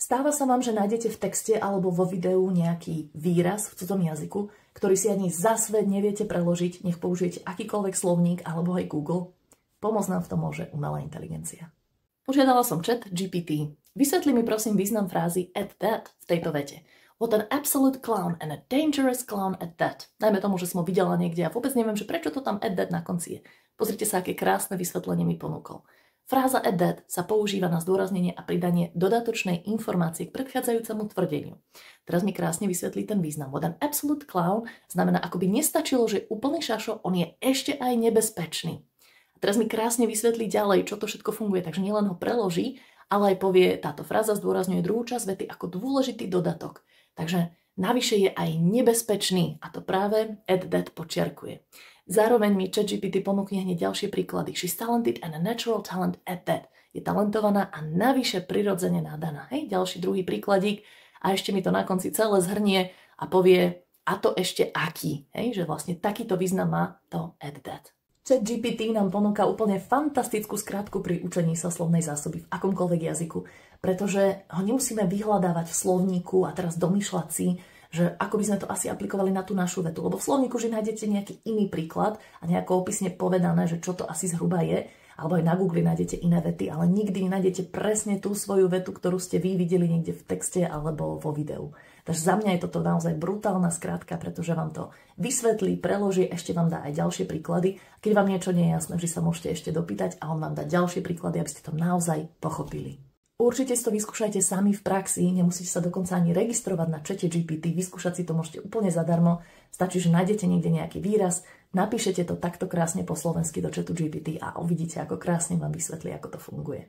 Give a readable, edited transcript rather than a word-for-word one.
Stáva sa vám, že nájdete v texte alebo vo videu nejaký výraz v cudzom jazyku, ktorý si ani za svet neviete preložiť, nech použijete akýkoľvek slovník alebo aj Google. Pomôcť nám v tom môže umelá inteligencia. Požiadala som ChatGPT. Vysvetli mi prosím význam frázy at that v tejto vete. What an absolute clown and a dangerous clown at that. Najmä tomu, že som ho videla niekde a vôbec neviem, že prečo to tam at that na konci je. Pozrite sa, aké krásne vysvetlenie mi ponúkol. Fráza at that sa používa na zdôraznenie a pridanie dodatočnej informácie k predchádzajúcemu tvrdeniu. Teraz mi krásne vysvetlí ten význam. What an absolute clown znamená, ako by nestačilo, že úplný šašo, on je ešte aj nebezpečný. A teraz mi krásne vysvetlí ďalej, čo to všetko funguje, takže nielen ho preloží, ale aj povie, táto fráza zdôrazňuje druhú časť vety ako dôležitý dodatok. Takže navyše je aj nebezpečný a to práve at that podčiarkuje. Zároveň mi ChatGPT ponúkne hneď ďalšie príklady. She's talented and a natural talent at that. Je talentovaná a navyše prirodzene nadaná. Hej, ďalší druhý príkladík a ešte mi to na konci celé zhrnie a povie, a to ešte aký. Hej, že vlastne takýto význam má to at that. ChatGPT nám ponúka úplne fantastickú skratku pri učení sa slovnej zásoby v akomkoľvek jazyku, pretože ho nemusíme vyhľadávať v slovníku a teraz domýšľať si, že ako by sme to asi aplikovali na tú našu vetu. Lebo v slovníku že nájdete nejaký iný príklad a nejako opisne povedané, že čo to asi zhruba je, alebo aj na Google nájdete iné vety, ale nikdy nenájdete presne tú svoju vetu, ktorú ste vy videli niekde v texte alebo vo videu. Takže za mňa je toto naozaj brutálna skrátka, pretože vám to vysvetlí, preloží, ešte vám dá aj ďalšie príklady. Keď vám niečo nie je jasné, vždy sa môžete ešte dopýtať a on vám dá ďalšie príklady, aby ste to naozaj pochopili. Určite si to vyskúšajte sami v praxi, nemusíte sa dokonca ani registrovať na ChatGPT, vyskúšať si to môžete úplne zadarmo, stačí, že nájdete niekde nejaký výraz, napíšete to takto krásne po slovensky do ChatGPT a uvidíte, ako krásne vám vysvetlí, ako to funguje.